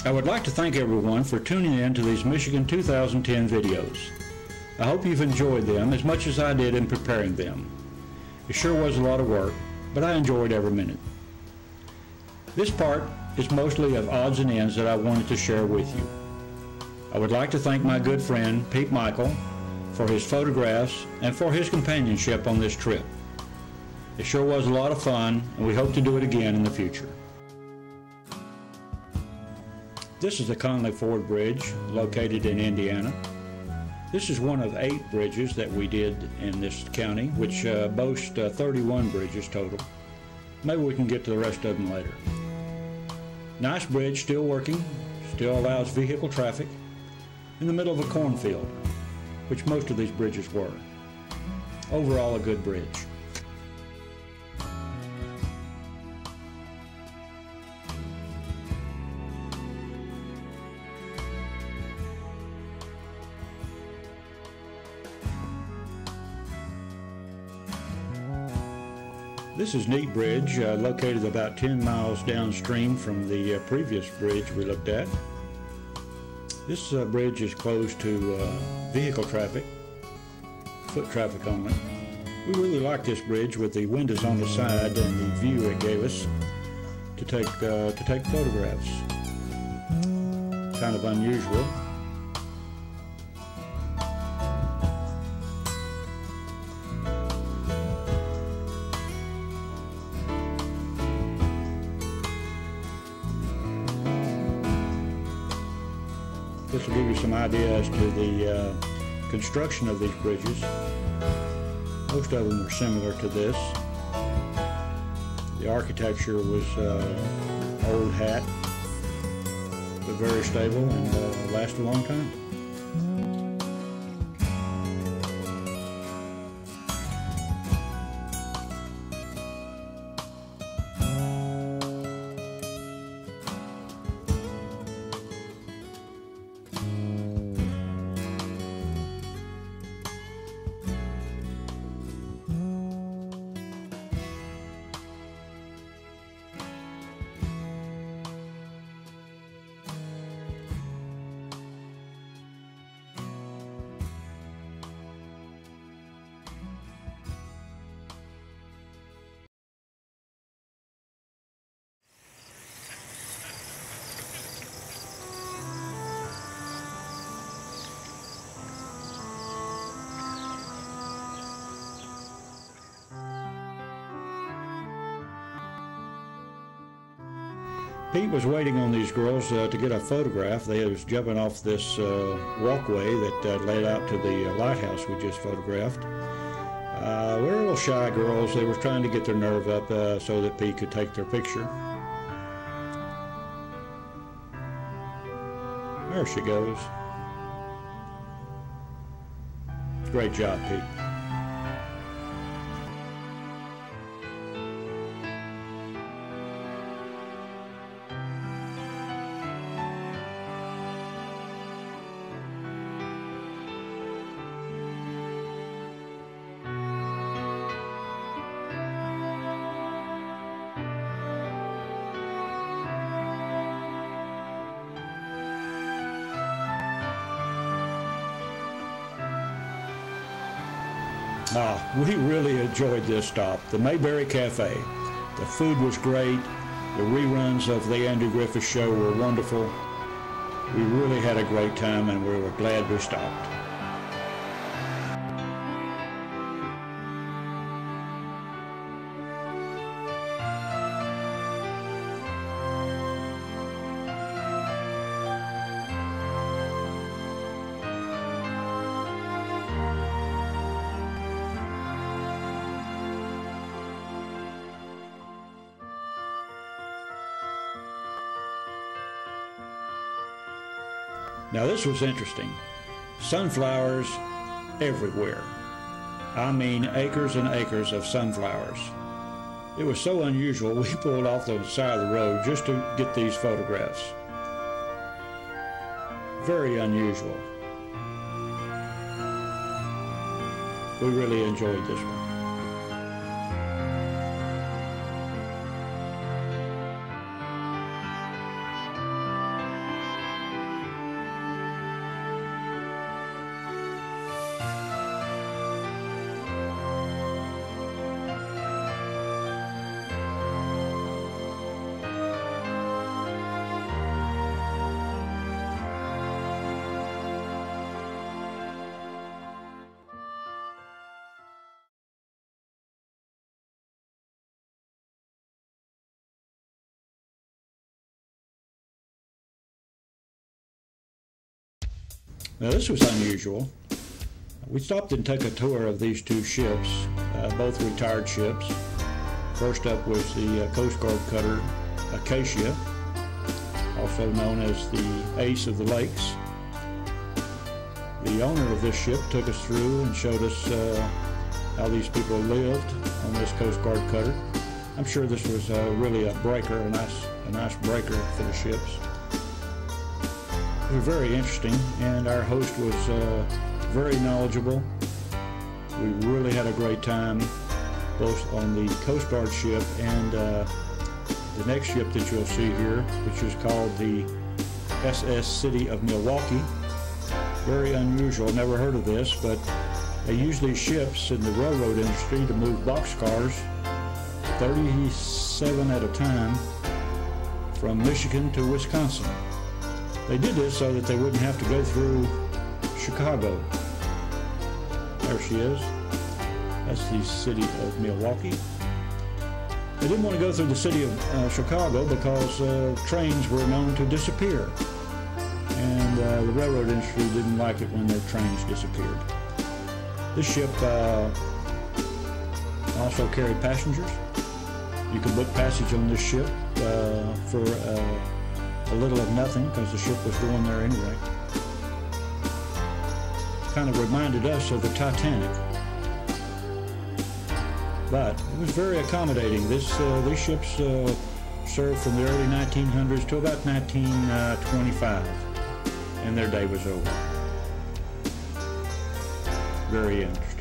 I would like to thank everyone for tuning in to these Michigan 2010 videos. I hope you've enjoyed them as much as I did in preparing them. It sure was a lot of work, but I enjoyed every minute. This part is mostly of odds and ends that I wanted to share with you. I would like to thank my good friend Pete Michael for his photographs and for his companionship on this trip. It sure was a lot of fun, and we hope to do it again in the future. This is the Conley Ford Bridge, located in Indiana. This is one of 8 bridges that we did in this county, which boasts 31 bridges total. Maybe we can get to the rest of them later. Nice bridge, still working, still allows vehicle traffic in the middle of a cornfield, which most of these bridges were. Overall, a good bridge. This is Neat Bridge, located about 10 miles downstream from the previous bridge we looked at. This bridge is closed to vehicle traffic, foot traffic only. We really like this bridge with the windows on the side and the view it gave us to take photographs. Kind of unusual. This will give you some idea as to the construction of these bridges. Most of them were similar to this. The architecture was old hat, but very stable and last a long time. Pete was waiting on these girls to get a photograph. They was jumping off this walkway that led out to the lighthouse we just photographed. We're little shy girls. They were trying to get their nerve up so that Pete could take their picture. There she goes. Great job, Pete. We really enjoyed this stop, the Mayberry Cafe. The food was great. The reruns of the Andrew Griffith Show were wonderful. We really had a great time, and we were glad we stopped. Now this was interesting. Sunflowers everywhere. I mean acres and acres of sunflowers. It was so unusual we pulled off the side of the road just to get these photographs. Very unusual. We really enjoyed this one. Now this was unusual. We stopped and took a tour of these two ships, both retired ships. First up was the Coast Guard cutter Acacia, also known as the Ace of the Lakes. The owner of this ship took us through and showed us how these people lived on this Coast Guard cutter. I'm sure this was really a breaker, a nice breaker for the ships. It was very interesting, and our host was very knowledgeable. We really had a great time, both on the Coast Guard ship and the next ship that you'll see here, which is called the SS City of Milwaukee. Very unusual, never heard of this, but they use these ships in the railroad industry to move boxcars, 37 at a time, from Michigan to Wisconsin. They did this so that they wouldn't have to go through Chicago. There she is. That's the city of Milwaukee. They didn't want to go through the city of Chicago because trains were known to disappear. And the railroad industry didn't like it when their trains disappeared. This ship also carried passengers. You could book passage on this ship for a little of nothing because the ship was going there anyway. Kind of reminded us of the Titanic. But it was very accommodating. These ships served from the early 1900s to about 1925, and their day was over. Very interesting.